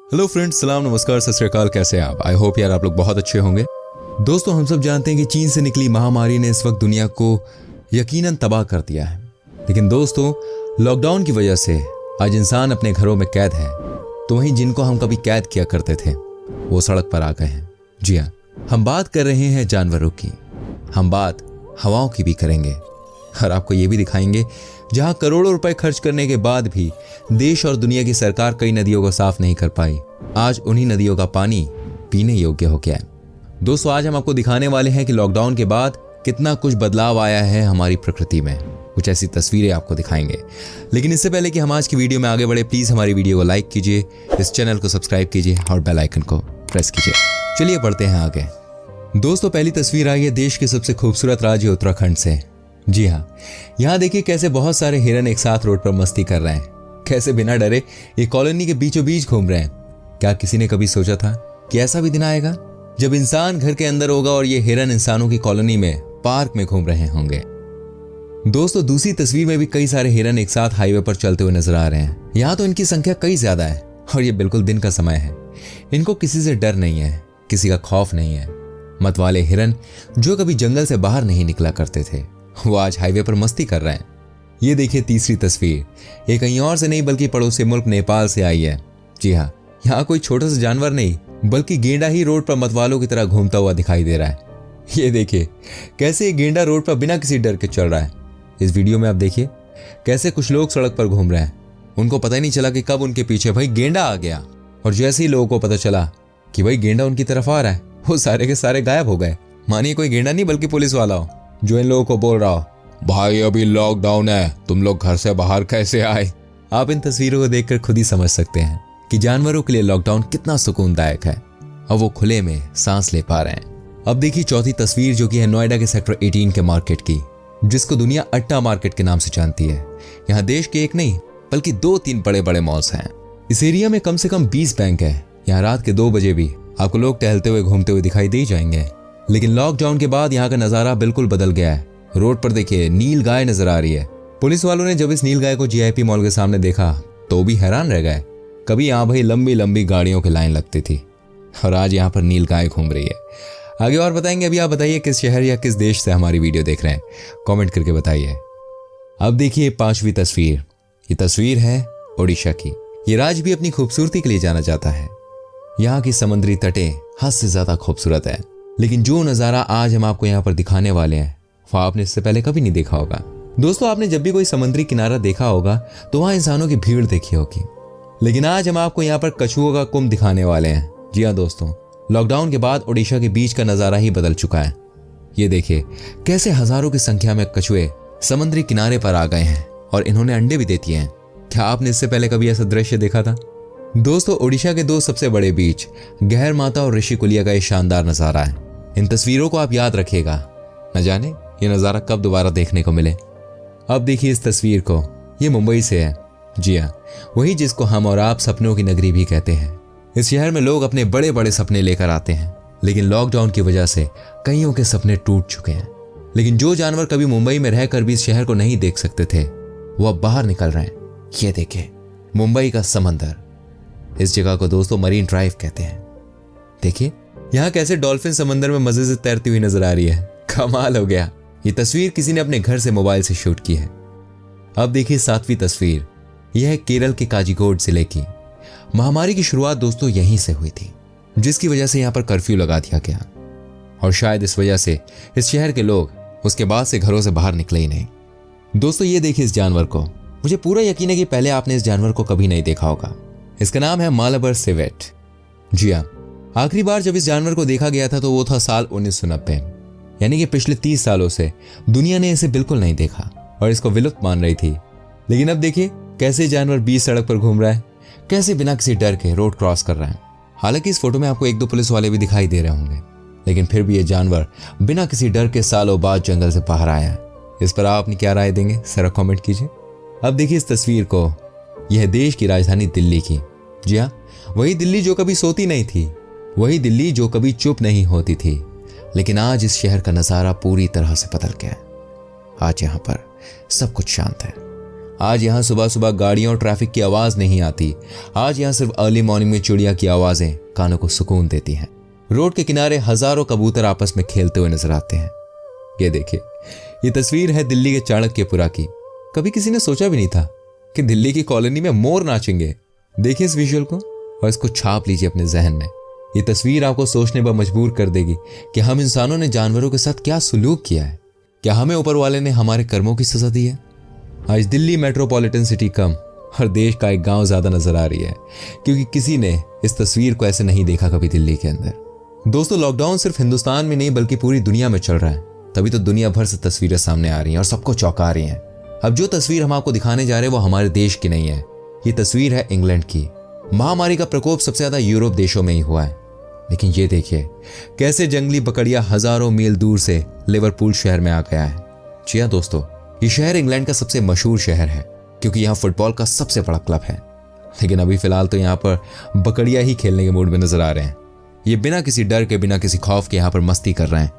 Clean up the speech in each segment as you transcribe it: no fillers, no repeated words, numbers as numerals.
Hello friends, सलाम, नमस्कार, सत श्री अकाल। कैसे हैं आप? आई होप यार आप लोग बहुत अच्छे होंगे। दोस्तों, हम सब जानते हैं कि चीन से निकली महामारी ने इस वक्त दुनिया को यकीनन तबाह कर दिया है। लेकिन दोस्तों, लॉकडाउन की वजह से आज इंसान अपने घरों में कैद है, तो वहीं जिनको हम कभी कैद किया करते थे वो सड़क पर आ गए हैं। जी हाँ, हम बात कर रहे हैं जानवरों की, हम बात हवाओं की भी करेंगे और आपको ये भी दिखाएंगे जहां करोड़ों रुपए खर्च करने के बाद भी देश और दुनिया की सरकार कई नदियों को साफ नहीं कर पाई, आज उन्हीं नदियों का पानी पीने योग्य हो गया है। दोस्तों, आज हम आपको दिखाने वाले हैं कि लॉकडाउन के बाद कितना कुछ बदलाव आया है हमारी प्रकृति में। कुछ ऐसी तस्वीरें आपको दिखाएंगे। लेकिन इससे पहले कि हम आज की वीडियो में आगे बढ़े, प्लीज हमारी वीडियो को लाइक कीजिए, इस चैनल को सब्सक्राइब कीजिए और बेल आइकन को प्रेस कीजिए। चलिए बढ़ते हैं आगे। दोस्तों, पहली तस्वीर आई है देश के सबसे खूबसूरत राज्य उत्तराखंड से। जी हाँ, यहाँ देखिए कैसे बहुत सारे हिरन एक साथ रोड पर मस्ती कर रहे हैं, कैसे बिना डरे ये कॉलोनी के बीचों बीच घूम रहे हैं। क्या किसी ने कभी सोचा था कि ऐसा भी दिन आएगा जब इंसान घर के अंदर होगा और ये हिरन इंसानों की कॉलोनी में पार्क में घूम रहे होंगे। दोस्तों, दूसरी तस्वीर में भी कई सारे हिरन एक साथ हाईवे पर चलते हुए नजर आ रहे हैं। यहाँ तो इनकी संख्या कई ज्यादा है और ये बिल्कुल दिन का समय है। इनको किसी से डर नहीं है, किसी का खौफ नहीं है। मतवाले हिरन जो कभी जंगल से बाहर नहीं निकला करते थे, वो आज हाईवे पर मस्ती कर रहे हैं। ये देखिए तीसरी तस्वीर, ये कहीं और से नहीं बल्कि पड़ोसी मुल्क नेपाल से आई है। जी हाँ, यहाँ कोई छोटा सा जानवर नहीं बल्कि गेंडा ही रोड पर मतवालों की तरह घूमता हुआ दिखाई दे रहा है। ये देखिए कैसे ये गेंडा रोड पर बिना किसी डर के चल रहा है। इस वीडियो में आप देखिए कैसे कुछ लोग सड़क पर घूम रहे हैं, उनको पता ही नहीं चला कि कब उनके पीछे भाई गेंडा आ गया, और जैसे ही लोगों को पता चला कि भाई गेंडा उनकी तरफ आ रहा है, वो सारे के सारे गायब हो गए। मानिए कोई गेंडा नहीं बल्कि पुलिस वाला हो जो इन लोगों को बोल रहा हो, भाई अभी लॉकडाउन है, तुम लोग घर से बाहर कैसे आए। आप इन तस्वीरों को देखकर खुद ही समझ सकते हैं कि जानवरों के लिए लॉकडाउन कितना सुकूनदायक है और वो खुले में सांस ले पा रहे हैं। अब देखिए चौथी तस्वीर, जो कि है नोएडा के सेक्टर 18 के मार्केट की, जिसको दुनिया अट्टा मार्केट के नाम से जानती है। यहाँ देश के एक नहीं बल्कि 2-3 बड़े बड़े मॉल्स हैं। इस एरिया में कम से कम 20 बैंक है। यहाँ रात के 2 बजे भी आपको लोग टहलते हुए घूमते हुए दिखाई दे जाएंगे। लेकिन लॉकडाउन के बाद यहाँ का नजारा बिल्कुल बदल गया है। रोड पर देखिए नील गाय नजर आ रही है। पुलिस वालों ने जब इस नील गाय को जीआईपी मॉल के सामने देखा तो भी हैरान रह गए। कभी यहाँ भाई लंबी लंबी गाड़ियों की लाइन लगती थी और आज यहाँ पर नील गाय घूम रही है। आगे और बताएंगे। अभी आप बताइए किस शहर या किस देश से हमारी वीडियो देख रहे हैं, कॉमेंट करके बताइए। अब देखिए 5वीं तस्वीर, ये तस्वीर है ओडिशा की। ये राज्य भी अपनी खूबसूरती के लिए जाना जाता है। यहाँ की समुद्री तटें हद से ज्यादा खूबसूरत है। लेकिन जो नजारा आज हम आपको यहाँ पर दिखाने वाले हैं वो आपने इससे पहले कभी नहीं देखा होगा। दोस्तों, आपने जब भी कोई समुद्री किनारा देखा होगा तो वहां इंसानों की भीड़ देखी होगी, लेकिन आज हम आपको यहाँ पर कछुओं का कुंभ दिखाने वाले हैं। जी हाँ दोस्तों, लॉकडाउन के बाद ओडिशा के बीच का नजारा ही बदल चुका है। ये देखिए कैसे हजारों की संख्या में कछुए समुद्री किनारे पर आ गए हैं और इन्होंने अंडे भी दे दिए हैं। क्या आपने इससे पहले कभी ऐसा दृश्य देखा था? दोस्तों, ओडिशा के 2 सबसे बड़े बीच गहर माता और ऋषिकुलिया का ये शानदार नजारा है। इन तस्वीरों को आप याद रखिएगा, न जाने ये नजारा कब दोबारा देखने को मिले। अब देखिए इस तस्वीर को, ये मुंबई से है। जी हाँ, वही जिसको हम और आप सपनों की नगरी भी कहते हैं। इस शहर में लोग अपने बड़े बड़े सपने लेकर आते हैं, लेकिन लॉकडाउन की वजह से कईयों के सपने टूट चुके हैं। लेकिन जो जानवर कभी मुंबई में रहकर भी इस शहर को नहीं देख सकते थे, वो अब बाहर निकल रहे हैं। ये देखे मुंबई का समंदर। इस जगह को दोस्तों मरीन ड्राइव कहते हैं। देखिए यहाँ कैसे डॉल्फिन समंदर में मजे से तैरती हुई नजर आ रही है। कमाल हो गया। ये तस्वीर किसी ने अपने घर से मोबाइल से शूट की है। अब देखिए 7वीं तस्वीर, यह है केरल के काजीकोड जिले की। महामारी की शुरुआत दोस्तों यहीं से हुई थी, जिसकी वजह से यहाँ पर कर्फ्यू लगा दिया गया और शायद इस वजह से इस शहर के लोग उसके बाद से घरों से बाहर निकले ही नहीं। दोस्तों, ये देखिए इस जानवर को। मुझे पूरा यकीन है कि पहले आपने इस जानवर को कभी नहीं देखा होगा। इसका नाम है मालाबर सिवेट। जी हाँ, आखिरी बार जब इस जानवर को देखा गया था तो वो था साल 1990, यानी कि पिछले 30 सालों से दुनिया ने इसे बिल्कुल नहीं देखा और इसको विलुप्त मान रही थी। लेकिन अब देखिए कैसे जानवर बीच सड़क पर घूम रहा है, कैसे बिना किसी डर के रोड क्रॉस कर रहा है। हालांकि इस फोटो में आपको 1-2 पुलिस वाले भी दिखाई दे रहे होंगे, लेकिन फिर भी ये जानवर बिना किसी डर के सालों बाद जंगल से बाहर आया है। इस पर आप अपनी क्या राय देंगे, जरा कॉमेंट कीजिए। अब देखिए इस तस्वीर को, यह है देश की राजधानी दिल्ली की। जी हाँ, वही दिल्ली जो कभी सोती नहीं थी, वही दिल्ली जो कभी चुप नहीं होती थी। लेकिन आज इस शहर का नजारा पूरी तरह से बदल गया है। आज यहाँ पर सब कुछ शांत है। आज यहाँ सुबह सुबह गाड़ियों और ट्रैफिक की आवाज नहीं आती। आज यहाँ सिर्फ अर्ली मॉर्निंग में चिड़िया की आवाजें कानों को सुकून देती हैं। रोड के किनारे हजारों कबूतर आपस में खेलते हुए नजर आते हैं। ये देखिए, ये तस्वीर है दिल्ली के चाणक्यपुरा की। कभी किसी ने सोचा भी नहीं था कि दिल्ली की कॉलोनी में मोर नाचेंगे। देखिए इस विजुअल को और इसको छाप लीजिए अपने जहन में। ये तस्वीर आपको सोचने पर मजबूर कर देगी कि हम इंसानों ने जानवरों के साथ क्या सुलूक किया है। क्या हमें ऊपर वाले ने हमारे कर्मों की सजा दी है? आज दिल्ली मेट्रोपॉलिटन सिटी कम और देश का एक गांव ज्यादा नजर आ रही है, क्योंकि किसी ने इस तस्वीर को ऐसे नहीं देखा कभी दिल्ली के अंदर। दोस्तों, लॉकडाउन सिर्फ हिंदुस्तान में नहीं बल्कि पूरी दुनिया में चल रहा है। तभी तो दुनिया भर से तस्वीरें सामने आ रही हैं और सबको चौंका रही हैं। अब जो तस्वीर हम आपको दिखाने जा रहे हैं वो हमारे देश की नहीं है। ये तस्वीर है इंग्लैंड की। महामारी का प्रकोप सबसे ज्यादा यूरोप देशों में ही हुआ है। लेकिन ये देखिए कैसे जंगली बकरिया हजारों मील दूर से लिवरपूल शहर में आ गया है। जी हाँ दोस्तों, ये शहर इंग्लैंड का सबसे मशहूर शहर है क्योंकि यहाँ फुटबॉल का सबसे बड़ा क्लब है। लेकिन अभी फिलहाल तो यहाँ पर बकरिया ही खेलने के मूड में नजर आ रहे हैं। ये बिना किसी डर के, बिना किसी खौफ के यहाँ पर मस्ती कर रहे हैं।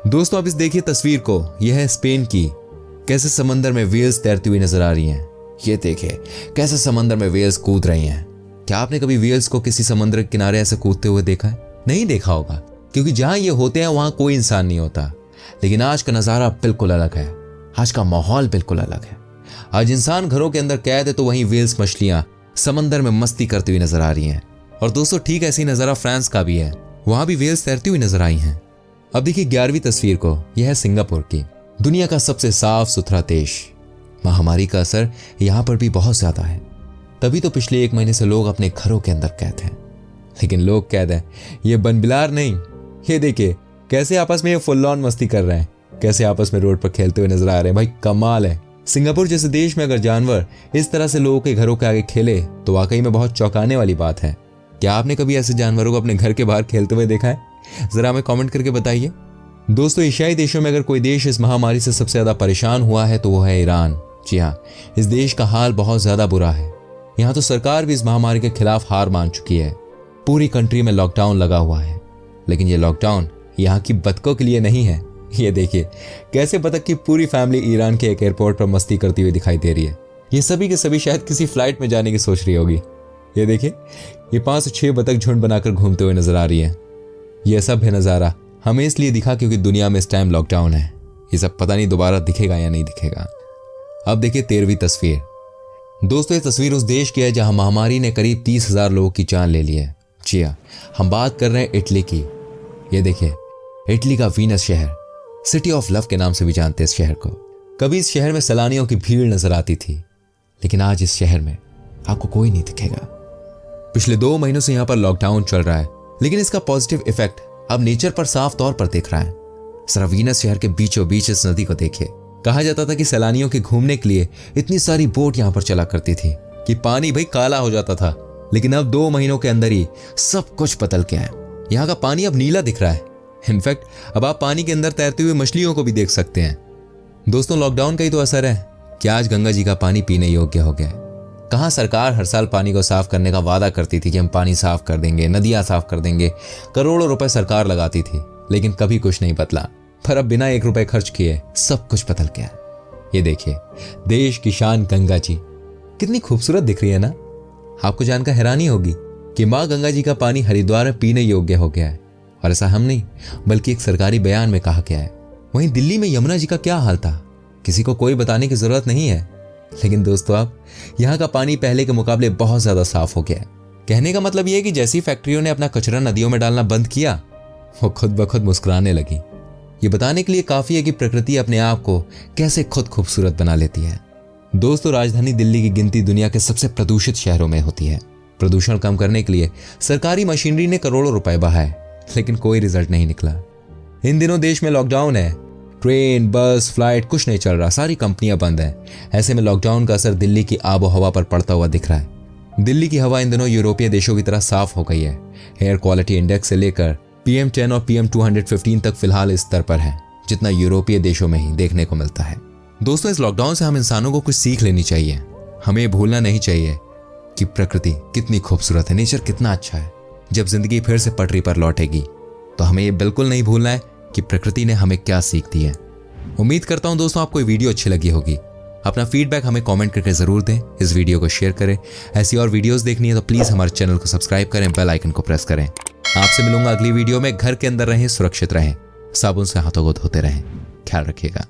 दोस्तों, अब इस देखिए तस्वीर को, यह है स्पेन की। कैसे समंदर में वेल्स तैरती हुई नजर आ रही हैं। ये देखिए कैसे समंदर में वेल्स कूद रही हैं। क्या आपने कभी वेल्स को किसी समुद्र के किनारे ऐसे कूदते हुए देखा है? नहीं देखा होगा, क्योंकि जहां ये होते हैं वहां कोई इंसान नहीं होता। लेकिन आज का नजारा बिल्कुल अलग है। आज का माहौल बिल्कुल अलग है। आज इंसान घरों के अंदर कैद है तो वहीं वेल्स मछलियां समंदर में मस्ती करती हुई नजर आ रही हैं। और दोस्तों, ठीक ऐसी नजारा फ्रांस का भी है। वहां भी वेल्स तैरती हुई नजर आई हैं। अब देखिए 11वीं तस्वीर को, यह है सिंगापुर की, दुनिया का सबसे साफ सुथरा देश। महामारी का असर यहां पर भी बहुत ज्यादा है। तभी तो पिछले 1 महीने से लोग अपने घरों के अंदर कैद हैं। लेकिन लोग कैद हैं, ये बनबिलार नहीं। ये देखिए कैसे आपस में ये फुल ऑन मस्ती कर रहे हैं, कैसे आपस में रोड पर खेलते हुए नजर आ रहे हैं। भाई कमाल है। सिंगापुर जैसे देश में अगर जानवर इस तरह से लोगों के घरों के आगे खेले तो वाकई में बहुत चौंकाने वाली बात है। क्या आपने कभी ऐसे जानवरों को अपने घर के बाहर खेलते हुए देखा है? जरा हमें कमेंट करके बताइए। दोस्तों, एशियाई देशों में अगर कोई देश इस महामारी से सबसे ज्यादा परेशान हुआ है तो वो है ईरान। जी हाँ, इस देश का हाल बहुत ज्यादा बुरा है। यहाँ तो सरकार भी इस महामारी के खिलाफ हार मान चुकी है। पूरी कंट्री में लॉकडाउन लगा हुआ है। लेकिन ये लॉकडाउन यहाँ की बतखों के लिए नहीं है। ये देखिए कैसे बतख की पूरी फैमिली ईरान के एक एयरपोर्ट पर मस्ती करती हुई दिखाई दे रही है। ये सभी के सभी शायद किसी फ्लाइट में जाने की सोच रही होगी। ये देखिए ये 5 से 6 बतख झुंड बनाकर घूमते हुए नजर आ रही है। यह सब है नजारा हमें इसलिए दिखा क्योंकि दुनिया में इस टाइम लॉकडाउन है। ये सब पता नहीं दोबारा दिखेगा या नहीं दिखेगा। अब देखिए 13वीं तस्वीर। दोस्तों, ये तस्वीर उस देश की है जहां महामारी ने करीब 30,000 लोगों की जान ले ली है। जी हाँ, हम बात कर रहे हैं इटली की। ये देखिए इटली का वीनस शहर, सिटी ऑफ लव के नाम से भी जानते हैं इस शहर को। कभी इस शहर में सैलानियों की भीड़ नजर आती थी, लेकिन आज इस शहर में आपको कोई नहीं दिखेगा। पिछले 2 महीनों से यहाँ पर लॉकडाउन चल रहा है, लेकिन इसका पॉजिटिव इफेक्ट अब नेचर पर साफ तौर पर दिख रहा है। सिर्फ वीनस शहर के बीचों बीच इस नदी को देखिए। कहा जाता था कि सैलानियों के घूमने के लिए इतनी सारी बोट यहाँ पर चला करती थी कि पानी भाई काला हो जाता था। लेकिन अब 2 महीनों के अंदर ही सब कुछ बदल गया है। यहाँ का पानी अब नीला दिख रहा है। इनफैक्ट अब आप पानी के अंदर तैरते हुए मछलियों को भी देख सकते हैं। दोस्तों, लॉकडाउन का ही तो असर है कि आज गंगा जी का पानी पीने योग्य हो गया है। कहाँ सरकार हर साल पानी को साफ करने का वादा करती थी कि हम पानी साफ कर देंगे, नदियां साफ कर देंगे, करोड़ों रुपए सरकार लगाती थी, लेकिन कभी कुछ नहीं बदला। पर अब बिना 1 रुपए खर्च किए सब कुछ बदल गया। ये देखिए देश की शान गंगा जी कितनी खूबसूरत दिख रही है ना। आपको जानकर हैरानी होगी कि माँ गंगा जी का पानी हरिद्वार में पीने योग्य हो गया है। और ऐसा हम नहीं बल्कि एक सरकारी बयान में कहा गया है। वहीं दिल्ली में यमुना जी का क्या हाल था, किसी को कोई बताने की जरूरत नहीं है। लेकिन दोस्तों, अब यहाँ का पानी पहले के मुकाबले बहुत ज्यादा साफ हो गया है। कहने का मतलब यह है कि जैसी फैक्ट्रियों ने अपना कचरा नदियों में डालना बंद किया, वो खुद ब खुद मुस्कुराने लगी। ये बताने के लिए काफी है कि प्रकृति अपने आप को कैसे खुद खूबसूरत बना लेती है। दोस्तों, राजधानी दिल्ली की गिनती दुनिया के सबसे प्रदूषित शहरों में होती है। प्रदूषण कम करने के लिए सरकारी मशीनरी ने करोड़ों रुपए बहाए, लेकिन कोई रिजल्ट नहीं निकला। इन दिनों देश में लॉकडाउन है। ट्रेन, बस, फ्लाइट कुछ नहीं चल रहा, सारी कंपनियां बंद हैं। ऐसे में लॉकडाउन का असर दिल्ली की आबो हवा पर पड़ता हुआ दिख रहा है। दिल्ली की हवा इन दिनों यूरोपीय देशों की तरह साफ हो गई है। एयर क्वालिटी इंडेक्स से लेकर PM10 और PM215 तक फिलहाल इस स्तर पर है जितना यूरोपीय देशों में ही देखने को मिलता है। दोस्तों, इस लॉकडाउन से हम इंसानों को कुछ सीख लेनी चाहिए। हमें भूलना नहीं चाहिए कि प्रकृति कितनी खूबसूरत है, नेचर कितना अच्छा है। जब जिंदगी फिर से पटरी पर लौटेगी तो हमें ये बिल्कुल नहीं भूलना है कि प्रकृति ने हमें क्या सीख दी है। उम्मीद करता हूं दोस्तों आपको ये वीडियो अच्छी लगी होगी। अपना फीडबैक हमें कमेंट करके जरूर दें, इस वीडियो को शेयर करें। ऐसी और वीडियोस देखनी है तो प्लीज हमारे चैनल को सब्सक्राइब करें, बेल आइकन को प्रेस करें। आपसे मिलूंगा अगली वीडियो में। घर के अंदर रहें, सुरक्षित रहें, साबुन से हाथों को धोते रहें। ख्याल रखिएगा।